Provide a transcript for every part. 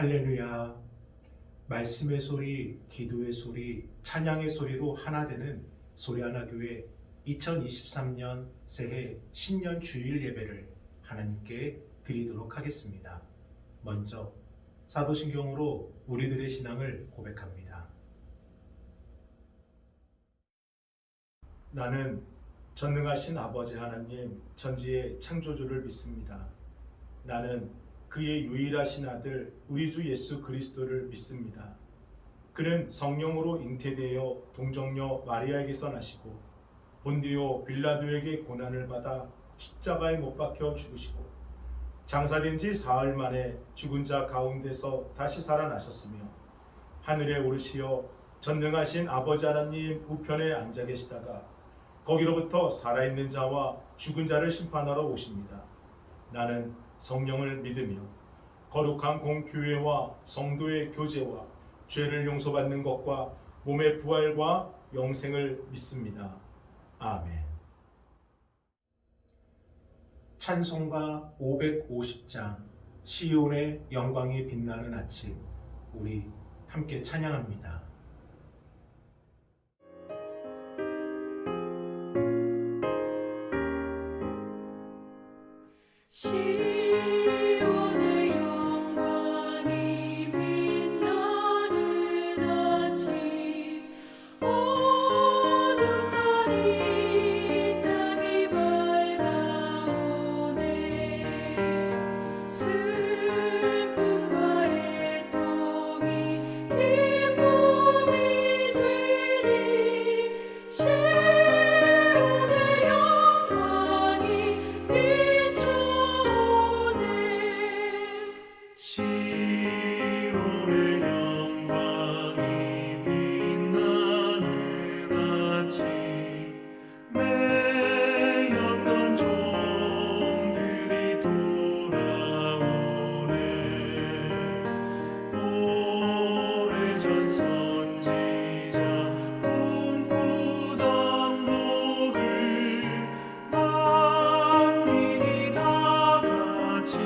할렐루야. 말씀의 소리, 기도의 소리, 찬양의 소리로 하나 되는 소리하나교회 2023년 새해 신년 주일 예배를 하나님께 드리도록 하겠습니다. 먼저 사도신경으로 우리들의 신앙을 고백합니다. 나는 전능하신 아버지 하나님 전지의 창조주를 믿습니다. 나는 그의 유일하신 아들 우리 주 예수 그리스도를 믿습니다. 그는 성령으로 잉태되어 동정녀 마리아에게서 나시고 본디오 빌라도에게 고난을 받아 십자가에 못 박혀 죽으시고 장사된 지 사흘 만에 죽은 자 가운데서 다시 살아나셨으며 하늘에 오르시어 전능하신 아버지 하나님 우편에 앉아 계시다가 거기로부터 살아있는 자와 죽은 자를 심판하러 오십니다. 나는 성령을 믿으며 거룩한 공교회와 성도의 교제와 죄를 용서받는 것과 몸의 부활과 영생을 믿습니다. 아멘. 찬송가 550장 시온의 영광이 빛나는 아침, 우리 함께 찬양합니다. 시온의 영광이 빛나는 아침, 어둡던 이 땅이 밝아오네. 슬픔과 애통이 기쁨이 되니 시온의 영광이 비춰오네. 시온의 영광이 빛나는 아침, 매였던 종들이 돌아오네. 오래전 선지자 꿈꾸던 복을 만민이 다 같이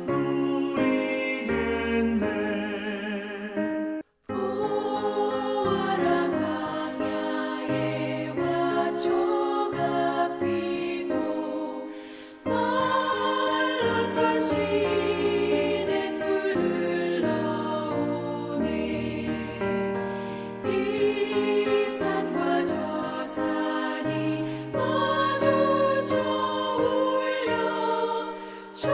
누리겠네. 보아라 광야에 화초가 피고 말랐던 시냇물을 흘러오네. 이 산과 저 산이 마주쳐 울려 주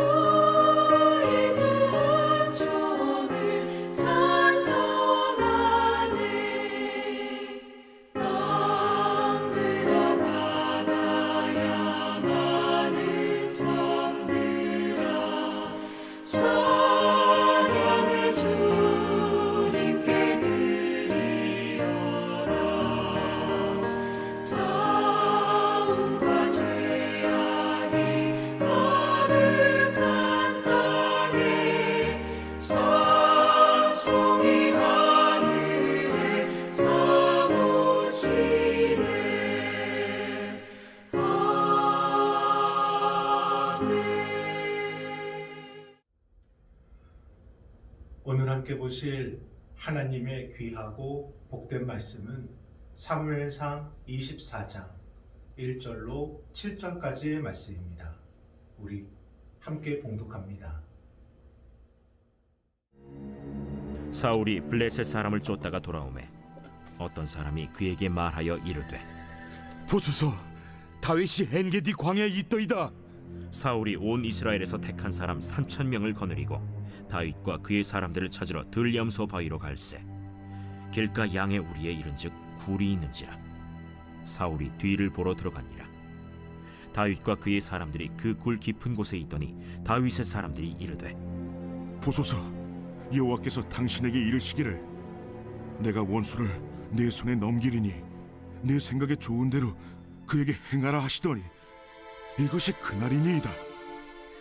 예수 은총을 찬송하네. 땅들아 바다야 많은 섬들아 찬양을 주님께 드리어라. 싸움과 죄악이 가득한 땅에 찬송이 하늘에 사무치네. 아멘. 오늘 함께 보실 하나님의 귀하고 복된 말씀은 사무엘상 24장 1절로 7절까지의 말씀입니다. 우리 함께 봉독합니다. 사울이 블레셋 사람을 쫓다가 돌아오매 어떤 사람이 그에게 말하여 이르되 보소서, 다윗이 엔게디 광야에 있더이다. 사울이 온 이스라엘에서 택한 사람 3,000명을 거느리고 다윗과 그의 사람들을 찾으러 들염소 바위로 갈새 길가 양의 우리에 이른즉 굴이 있는지라. 사울이 뒤를 보러 들어가니라. 다윗과 그의 사람들이 그 굴 깊은 곳에 있더니 다윗의 사람들이 이르되 보소서, 여호와께서 당신에게 이르시기를 내가 원수를 내 손에 넘기리니 내 생각에 좋은 대로 그에게 행하라 하시더니 이것이 그날이니이다.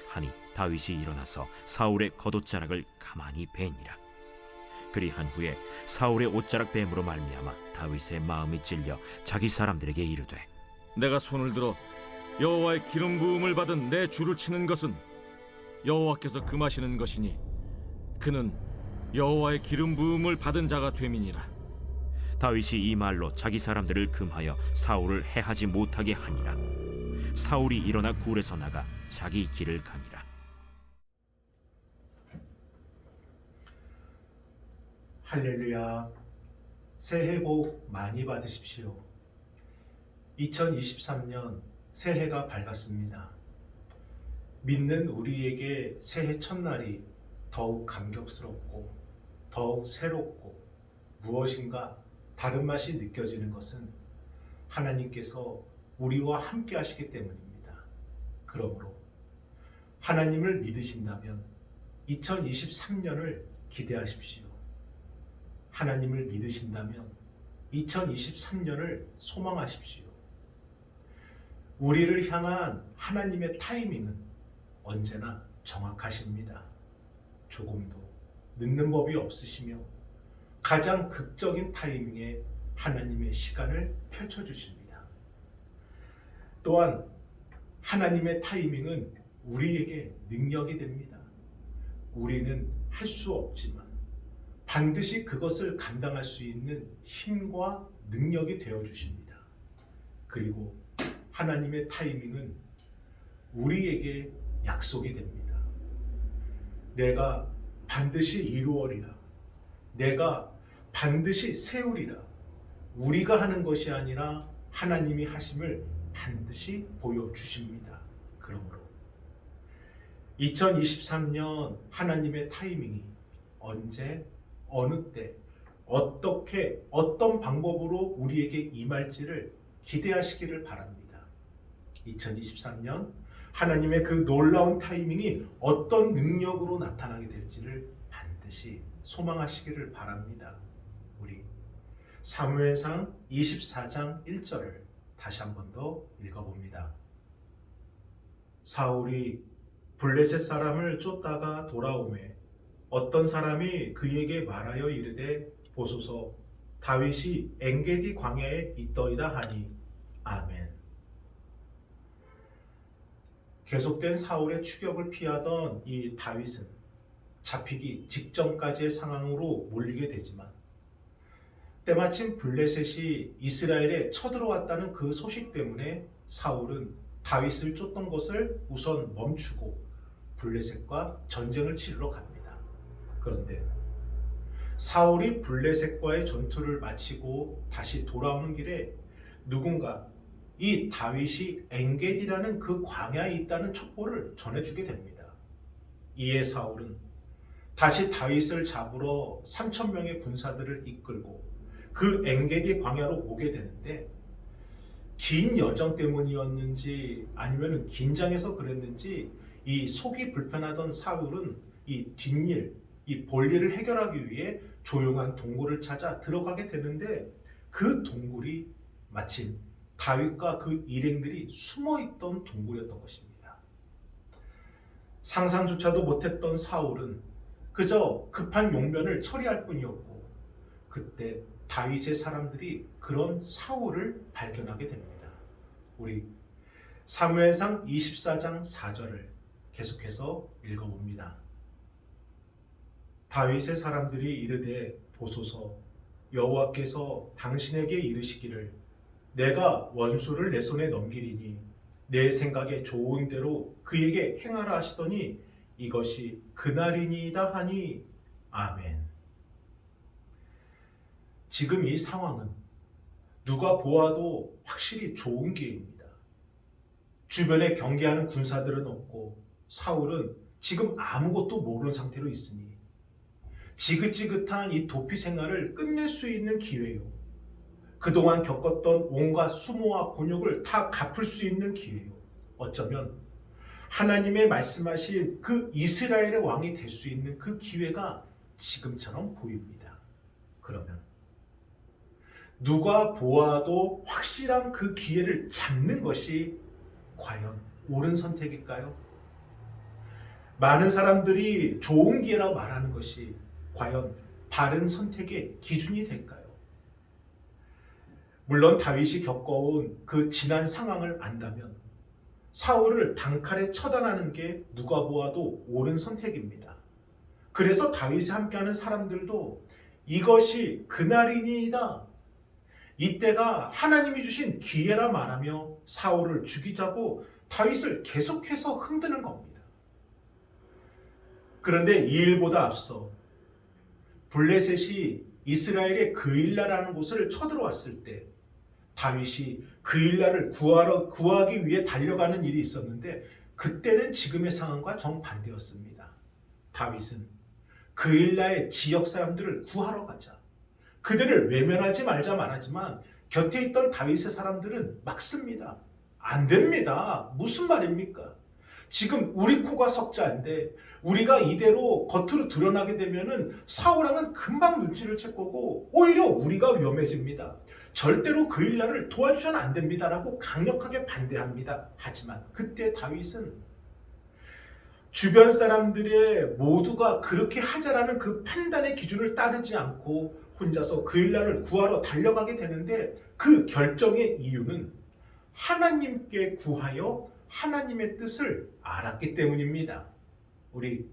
하니 다윗이 일어나서 사울의 겉옷자락을 가만히 베니라. 그리한 후에 사울의 옷자락 뱀으로 말미암아 다윗의 마음이 찔려 자기 사람들에게 이르되 내가 손을 들어 여호와의 기름 부음을 받은 내 주를 치는 것은 여호와께서 금하시는 것이니 그는 여호와의 기름 부음을 받은 자가 됨이니라. 다윗이 이 말로 자기 사람들을 금하여 사울을 해하지 못하게 하니라. 사울이 일어나 굴에서 나가 자기 길을 가니라. 할렐루야. 새해 복 많이 받으십시오. 2023년 새해가 밝았습니다. 믿는 우리에게 새해 첫날이 더욱 감격스럽고 더욱 새롭고 무엇인가 다른 맛이 느껴지는 것은 하나님께서 우리와 함께 하시기 때문입니다. 그러므로 하나님을 믿으신다면 2023년을 기대하십시오. 하나님을 믿으신다면 2023년을 소망하십시오. 우리를 향한 하나님의 타이밍은 언제나 정확하십니다. 조금도 늦는 법이 없으시며 가장 극적인 타이밍에 하나님의 시간을 펼쳐주십니다. 또한 하나님의 타이밍은 우리에게 능력이 됩니다. 우리는 할 수 없지만 반드시 그것을 감당할 수 있는 힘과 능력이 되어주십니다. 그리고 하나님의 타이밍은 우리에게 약속이 됩니다. 내가 반드시 이루어리라. 내가 반드시 세우리라. 우리가 하는 것이 아니라 하나님이 하심을 반드시 보여주십니다. 그러므로 2023년 하나님의 타이밍이 언제, 어느 때, 어떻게, 어떤 방법으로 우리에게 임할지를 기대하시기를 바랍니다. 2023년 하나님의 그 놀라운 타이밍이 어떤 능력으로 나타나게 될지를 반드시 소망하시기를 바랍니다. 우리 사무엘상 24장 1절을 다시 한 번 더 읽어봅니다. 사울이 블레셋 사람을 쫓다가 돌아오매 어떤 사람이 그에게 말하여 이르되 보소서 다윗이 엔게디 광야에 있더이다 하니 아멘. 계속된 사울의 추격을 피하던 이 다윗은 잡히기 직전까지의 상황으로 몰리게 되지만 때마침 블레셋이 이스라엘에 쳐들어왔다는 그 소식 때문에 사울은 다윗을 쫓던 것을 우선 멈추고 블레셋과 전쟁을 치르러 갑니다. 그런데 사울이 블레셋과의 전투를 마치고 다시 돌아오는 길에 누군가 이 다윗이 엔게디라는 그 광야에 있다는 첩보를 전해주게 됩니다. 이에 사울은 다시 다윗을 잡으러 3,000명의 군사들을 이끌고 그 엔게디 광야로 오게 되는데 긴 여정 때문이었는지 아니면 긴장해서 그랬는지 이 속이 불편하던 사울은 이 뒷일, 이 볼일을 해결하기 위해 조용한 동굴을 찾아 들어가게 되는데 그 동굴이 마침 다윗과 그 일행들이 숨어있던 동굴이었던 것입니다. 상상조차도 못했던 사울은 그저 급한 용변을 처리할 뿐이었고 그때 다윗의 사람들이 그런 사울을 발견하게 됩니다. 우리 사무엘상 24장 4절을 계속해서 읽어봅니다. 다윗의 사람들이 이르되 보소서 여호와께서 당신에게 이르시기를 내가 원수를 내 손에 넘기리니 내 생각에 좋은 대로 그에게 행하라 하시더니 이것이 그날이니이다 하니 아멘. 지금 이 상황은 누가 보아도 확실히 좋은 기회입니다. 주변에 경계하는 군사들은 없고 사울은 지금 아무것도 모르는 상태로 있으니 지긋지긋한 이 도피 생활을 끝낼 수 있는 기회요. 그동안 겪었던 온갖 수모와 곤욕을 다 갚을 수 있는 기회요. 어쩌면 하나님의 말씀하신 그 이스라엘의 왕이 될 수 있는 그 기회가 지금처럼 보입니다. 그러면 누가 보아도 확실한 그 기회를 잡는 것이 과연 옳은 선택일까요? 많은 사람들이 좋은 기회라고 말하는 것이 과연 바른 선택의 기준이 될까요? 물론 다윗이 겪어온 그 지난 상황을 안다면 사울을 단칼에 처단하는 게 누가 보아도 옳은 선택입니다. 그래서 다윗이 함께하는 사람들도 이것이 그날이니이다. 이때가 하나님이 주신 기회라 말하며 사울을 죽이자고 다윗을 계속해서 흔드는 겁니다. 그런데 이 일보다 앞서 블레셋이 이스라엘의 그일라라는 곳을 쳐들어왔을 때 다윗이 그일라를 구하기 위해 달려가는 일이 있었는데 그때는 지금의 상황과 정반대였습니다. 다윗은 그일라의 지역 사람들을 구하러 가자. 그들을 외면하지 말자 말하지만 곁에 있던 다윗의 사람들은 막습니다. 안 됩니다. 무슨 말입니까? 지금 우리 코가 석자인데 우리가 이대로 겉으로 드러나게 되면은 사울왕은 금방 눈치를 챌 거고 오히려 우리가 위험해집니다. 절대로 그일라를 도와주셔는 안 됩니다라고 강력하게 반대합니다. 하지만 그때 다윗은 주변 사람들의 모두가 그렇게 하자라는 그 판단의 기준을 따르지 않고 혼자서 그일라를 구하러 달려가게 되는데 그 결정의 이유는 하나님께 구하여 하나님의 뜻을 알았기 때문입니다. 우리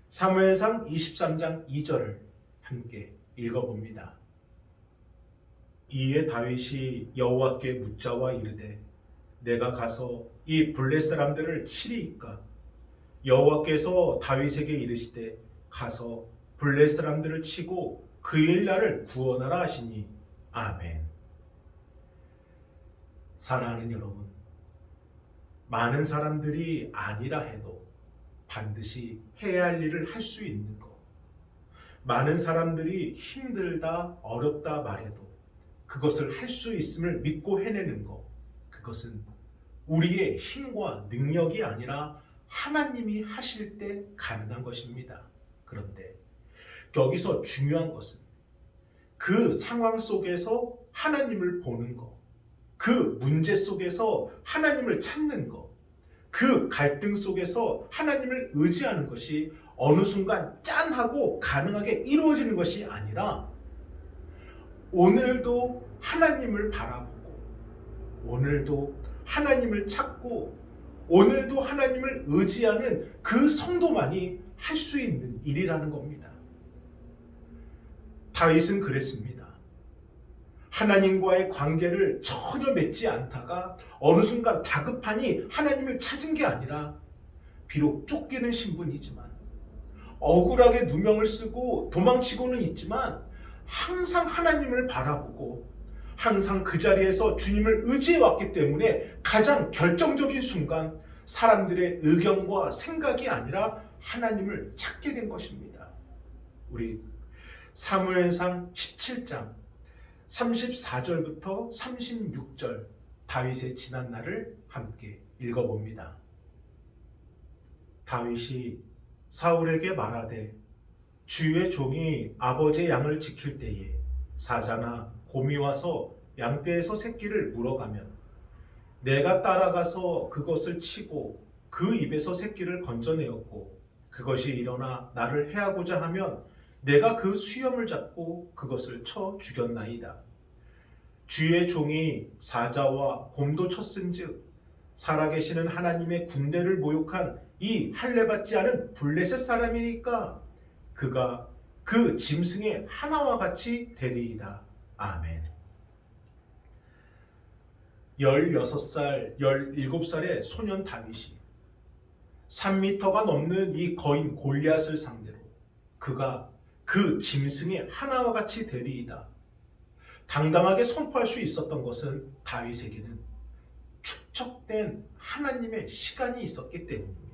사무엘상 23장 2절을 함께 읽어봅니다. 이에 다윗이 여호와께 묻자와 이르되 내가 가서 이 블레 사람들을 치리이까? 여호와께서 다윗에게 이르시되 가서 블레 사람들을 치고 그일라를 구원하라 하시니 아멘. 사랑하는 여러분, 많은 사람들이 아니라 해도 반드시 해야 할 일을 할 수 있는 것, 많은 사람들이 힘들다 어렵다 말해도 그것을 할 수 있음을 믿고 해내는 것, 그것은 우리의 힘과 능력이 아니라 하나님이 하실 때 가능한 것입니다. 그런데 여기서 중요한 것은 그 상황 속에서 하나님을 보는 것, 그 문제 속에서 하나님을 찾는 것, 그 갈등 속에서 하나님을 의지하는 것이 어느 순간 짠하고 가능하게 이루어지는 것이 아니라 오늘도 하나님을 바라보고 오늘도 하나님을 찾고 오늘도 하나님을 의지하는 그 성도만이 할 수 있는 일이라는 겁니다. 다윗은 그랬습니다. 하나님과의 관계를 전혀 맺지 않다가 어느 순간 다급하니 하나님을 찾은 게 아니라 비록 쫓기는 신분이지만 억울하게 누명을 쓰고 도망치고는 있지만 항상 하나님을 바라보고 항상 그 자리에서 주님을 의지해 왔기 때문에 가장 결정적인 순간 사람들의 의견과 생각이 아니라 하나님을 찾게 된 것입니다. 우리 사무엘상 17장 34절부터 36절 다윗의 지난 날을 함께 읽어봅니다. 다윗이 사울에게 말하되 주의 종이 아버지의 양을 지킬 때에 사자나 곰이 와서 양떼에서 새끼를 물어가면 내가 따라가서 그것을 치고 그 입에서 새끼를 건져내었고 그것이 일어나 나를 해하고자 하면 내가 그 수염을 잡고 그것을 쳐 죽였나이다. 주의 종이 사자와 곰도 쳤은즉 살아계시는 하나님의 군대를 모욕한 이 할례받지 않은 블레셋 사람이니까 그가 그 짐승의 하나와 같이 되리이다. 아멘. 16살, 17살의 소년 다윗이 3m가 넘는 이 거인 골리앗을 상대로 그가 그 짐승의 하나와 같이 되리이다. 당당하게 선포할 수 있었던 것은 다윗에게는 축적된 하나님의 시간이 있었기 때문입니다.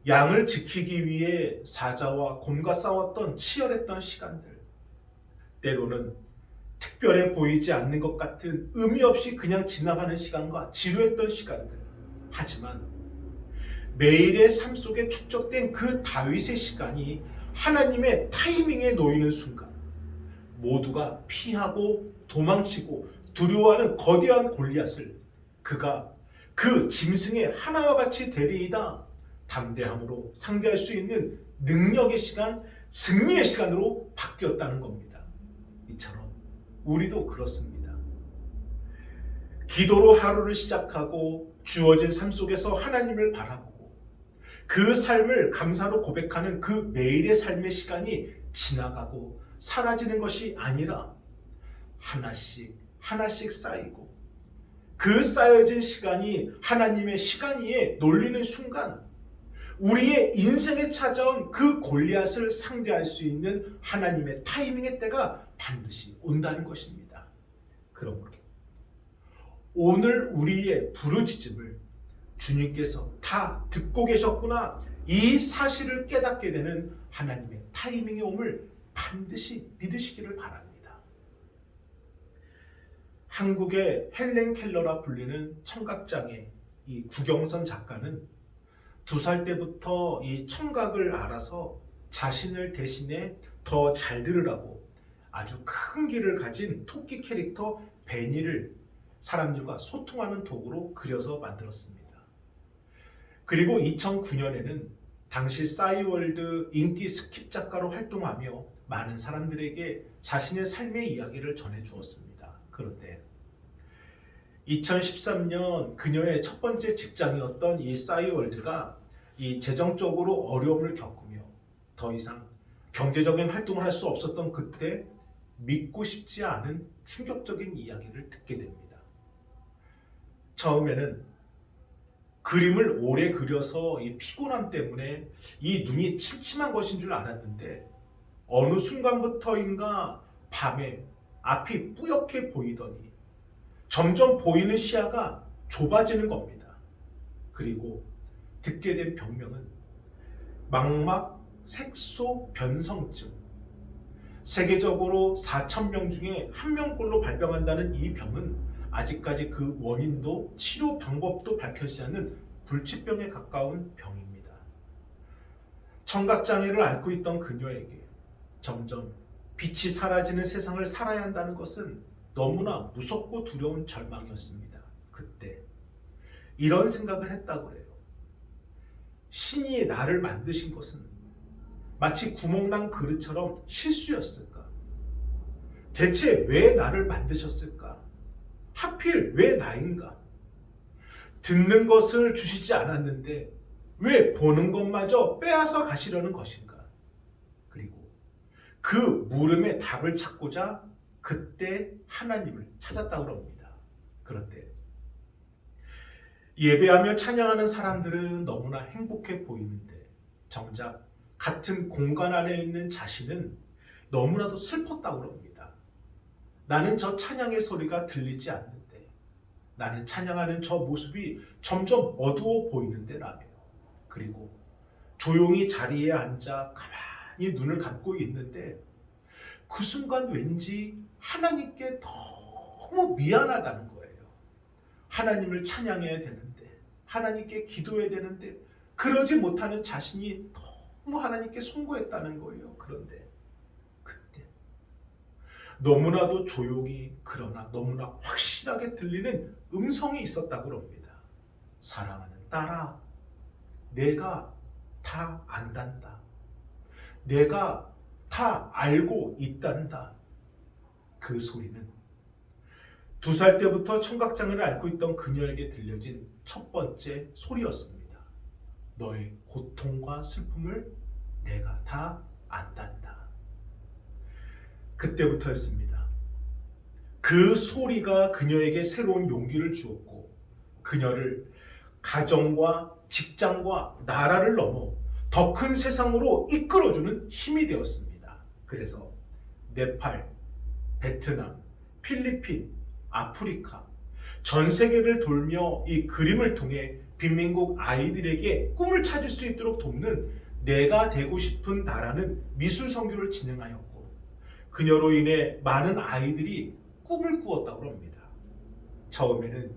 양을 지키기 위해 사자와 곰과 싸웠던 치열했던 시간들, 때로는 특별해 보이지 않는 것 같은 의미 없이 그냥 지나가는 시간과 지루했던 시간들, 하지만 매일의 삶 속에 축적된 그 다윗의 시간이 하나님의 타이밍에 놓이는 순간 모두가 피하고 도망치고 두려워하는 거대한 골리앗을 그가 그 짐승의 하나와 같이 되리이다 담대함으로 상대할 수 있는 능력의 시간, 승리의 시간으로 바뀌었다는 겁니다. 이처럼 우리도 그렇습니다. 기도로 하루를 시작하고 주어진 삶 속에서 하나님을 바라보고 그 삶을 감사로 고백하는 그 매일의 삶의 시간이 지나가고 사라지는 것이 아니라 하나씩 하나씩 쌓이고 그 쌓여진 시간이 하나님의 시간 위에 놀리는 순간 우리의 인생에 찾아온 그 골리앗을 상대할 수 있는 하나님의 타이밍의 때가 반드시 온다는 것입니다. 그러므로 오늘 우리의 부르짖음을 주님께서 다 듣고 계셨구나, 이 사실을 깨닫게 되는 하나님의 타이밍의 옴을 반드시 믿으시기를 바랍니다. 한국의 헬렌 켈러라 불리는 청각장애 이 구경선 작가는 2살 때부터 이 청각을 알아서 자신을 대신해 더 잘 들으라고 아주 큰 귀를 가진 토끼 캐릭터 베니를 사람들과 소통하는 도구로 그려서 만들었습니다. 그리고 2009년에는 당시 싸이월드 인기 스킵 작가로 활동하며 많은 사람들에게 자신의 삶의 이야기를 전해주었습니다. 그런데 2013년 그녀의 첫 번째 직장이었던 이 싸이월드가 이 재정적으로 어려움을 겪으며 더 이상 경제적인 활동을 할 수 없었던 그때 믿고 싶지 않은 충격적인 이야기를 듣게 됩니다. 처음에는 그림을 오래 그려서 이 피곤함 때문에 이 눈이 침침한 것인 줄 알았는데 어느 순간부터인가 밤에 앞이 뿌옇게 보이더니 점점 보이는 시야가 좁아지는 겁니다. 그리고 듣게 된 병명은 망막 색소 변성증. 세계적으로 4,000명 중에 1명꼴로 발병한다는 이 병은 아직까지 그 원인도 치료 방법도 밝혀지지 않는 불치병에 가까운 병입니다. 청각장애를 앓고 있던 그녀에게 점점 빛이 사라지는 세상을 살아야 한다는 것은 너무나 무섭고 두려운 절망이었습니다. 그때 이런 생각을 했다고 해요. 신이 나를 만드신 것은 마치 구멍난 그릇처럼 실수였을까? 대체 왜 나를 만드셨을까? 하필 왜 나인가? 듣는 것을 주시지 않았는데 왜 보는 것마저 빼앗아 가시려는 것인가? 그리고 그 물음에 답을 찾고자 그때 하나님을 찾았다고 합니다. 그런데 예배하며 찬양하는 사람들은 너무나 행복해 보이는데 정작 같은 공간 안에 있는 자신은 너무나도 슬펐다고 합니다. 나는 저 찬양의 소리가 들리지 않는데, 나는 찬양하는 저 모습이 점점 어두워 보이는데 라며. 그리고 조용히 자리에 앉아 가만히 눈을 감고 있는데 그 순간 왠지 하나님께 너무 미안하다는 거예요. 하나님을 찬양해야 되는데, 하나님께 기도해야 되는데 그러지 못하는 자신이 너무 하나님께 송구했다는 거예요. 그런데 그때 너무나도 조용히 그러나 너무나 확실하게 들리는 음성이 있었다고 합니다. 사랑하는 딸아, 내가 다 안단다. 내가 다 알고 있단다. 그 소리는 2살 때부터 청각장애를 앓고 있던 그녀에게 들려진 첫 번째 소리였습니다. 너의 고통과 슬픔을 내가 다 안단다. 그때부터였습니다. 그 소리가 그녀에게 새로운 용기를 주었고 그녀를 가정과 직장과 나라를 넘어 더 큰 세상으로 이끌어주는 힘이 되었습니다. 그래서 네팔, 베트남, 필리핀, 아프리카 전 세계를 돌며 이 그림을 통해 빈민국 아이들에게 꿈을 찾을 수 있도록 돕는 내가 되고 싶은 나라는 미술 선교를 진행하였고 그녀로 인해 많은 아이들이 꿈을 꾸었다고 합니다. 처음에는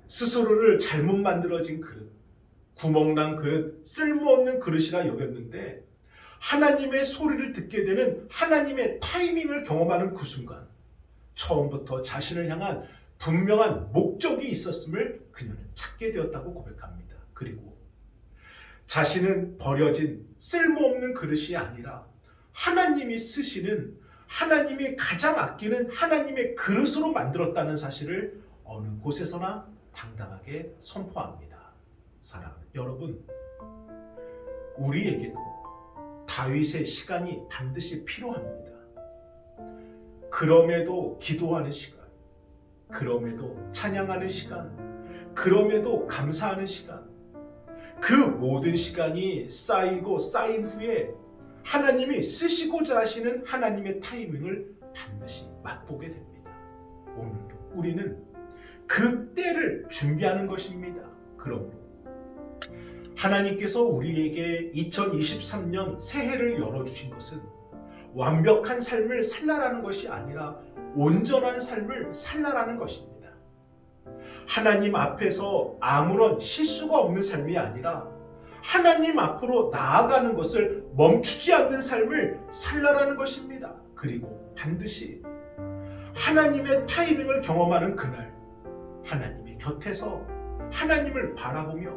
스스로를 잘못 만들어진 그릇, 구멍난 그릇, 쓸모없는 그릇이라 여겼는데 하나님의 소리를 듣게 되는 하나님의 타이밍을 경험하는 그 순간 처음부터 자신을 향한 분명한 목적이 있었음을 그녀는 찾게 되었다고 고백합니다. 그리고 자신은 버려진 쓸모없는 그릇이 아니라 하나님이 쓰시는, 하나님이 가장 아끼는 하나님의 그릇으로 만들었다는 사실을 어느 곳에서나 당당하게 선포합니다. 사랑하는 여러분, 우리에게도 다윗의 시간이 반드시 필요합니다. 그럼에도 기도하는 시간, 그럼에도 찬양하는 시간, 그럼에도 감사하는 시간, 그 모든 시간이 쌓이고 쌓인 후에 하나님이 쓰시고자 하시는 하나님의 타이밍을 반드시 맛보게 됩니다. 오늘도 우리는 그 때를 준비하는 것입니다. 그러므로 하나님께서 우리에게 2023년 새해를 열어주신 것은 완벽한 삶을 살라라는 것이 아니라 온전한 삶을 살라라는 것입니다. 하나님 앞에서 아무런 실수가 없는 삶이 아니라 하나님 앞으로 나아가는 것을 멈추지 않는 삶을 살라라는 것입니다. 그리고 반드시 하나님의 타이밍을 경험하는 그날 하나님의 곁에서 하나님을 바라보며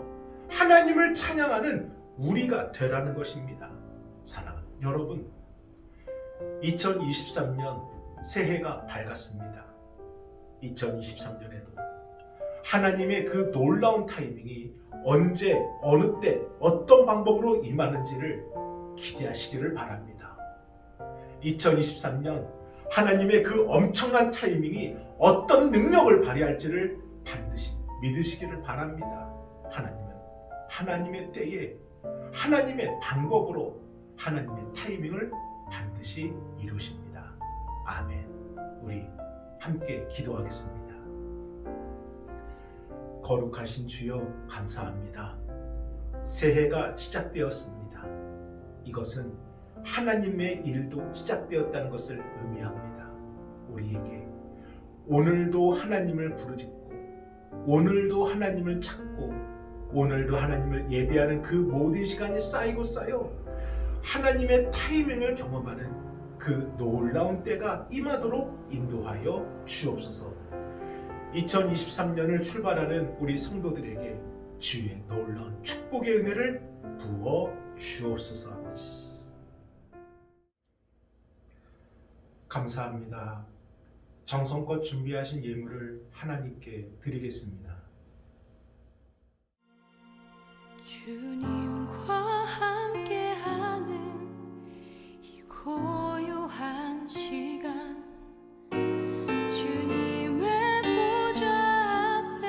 하나님을 찬양하는 우리가 되라는 것입니다. 사랑하는 여러분, 2023년 새해가 밝았습니다. 2023년에도 하나님의 그 놀라운 타이밍이 언제, 어느 때, 어떤 방법으로 임하는지를 기대하시기를 바랍니다. 2023년 하나님의 그 엄청난 타이밍이 어떤 능력을 발휘할지를 반드시 믿으시기를 바랍니다. 하나님은 하나님의 때에 하나님의 방법으로 하나님의 타이밍을 반드시 이루십니다. 아멘. 우리 함께 기도하겠습니다. 거룩하신 주여 감사합니다. 새해가 시작되었습니다. 이것은 하나님의 일도 시작되었다는 것을 의미합니다. 우리에게 오늘도 하나님을 부르짖고 오늘도 하나님을 찾고 오늘도 하나님을 예배하는 그 모든 시간이 쌓이고 쌓여 하나님의 타이밍을 경험하는 그 놀라운 때가 임하도록 인도하여 주옵소서. 2023년을 출발하는 우리 성도들에게 주의 놀라운 축복의 은혜를 부어 주옵소서. 아버지 감사합니다. 정성껏 준비하신 예물을 하나님께 드리겠습니다. 주님과 함께하는 이 고요한 시간, 주님의 보좌 앞에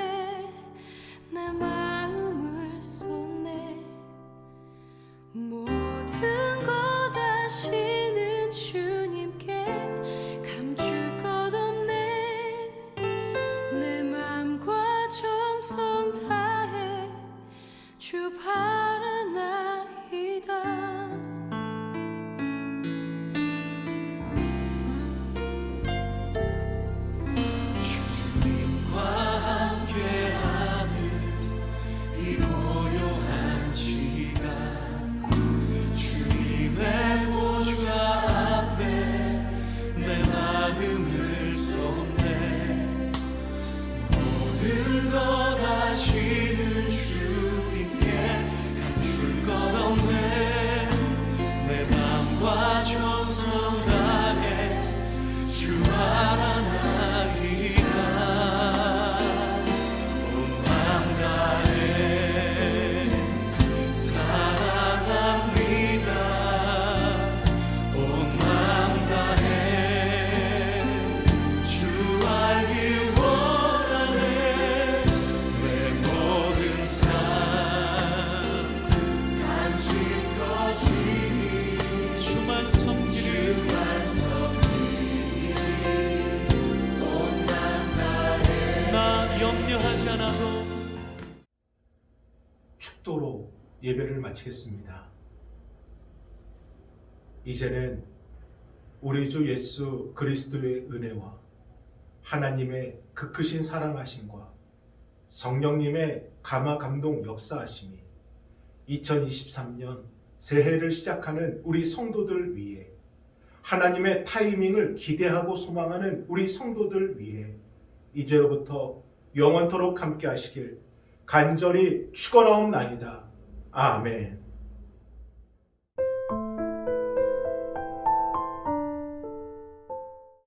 내 마음을 쏟네. 모든 것 아시는 주님께 감출 것 없네. 내 맘과 정성 다해 주 바라나이다. 주님과 함께하는 이 고요한 시간, 주님의 보좌 앞에 내 마음을 쏟네. 모든 것 아시는 주님께 감출 것 없네. 내 맘과 정성 다해 주 바라나이다. 온 맘 다해 사랑합니다. 온 맘 다해 주 알기 원하네. 내 모든 삶 당신 것이니 주만 섬기리. 온 맘 다해 나 염려하지 않아도. 축도로 예배를 마치겠습니다. 이제는 우리 주 예수 그리스도의 은혜와 하나님의 그 크신 사랑하심과 성령님의 감화 감동 역사하심이 2023년 새해를 시작하는 우리 성도들 위해, 하나님의 타이밍을 기대하고 소망하는 우리 성도들 위해 이제로부터 영원토록 함께 하시길 간절히 축원하옵나이다. 아멘.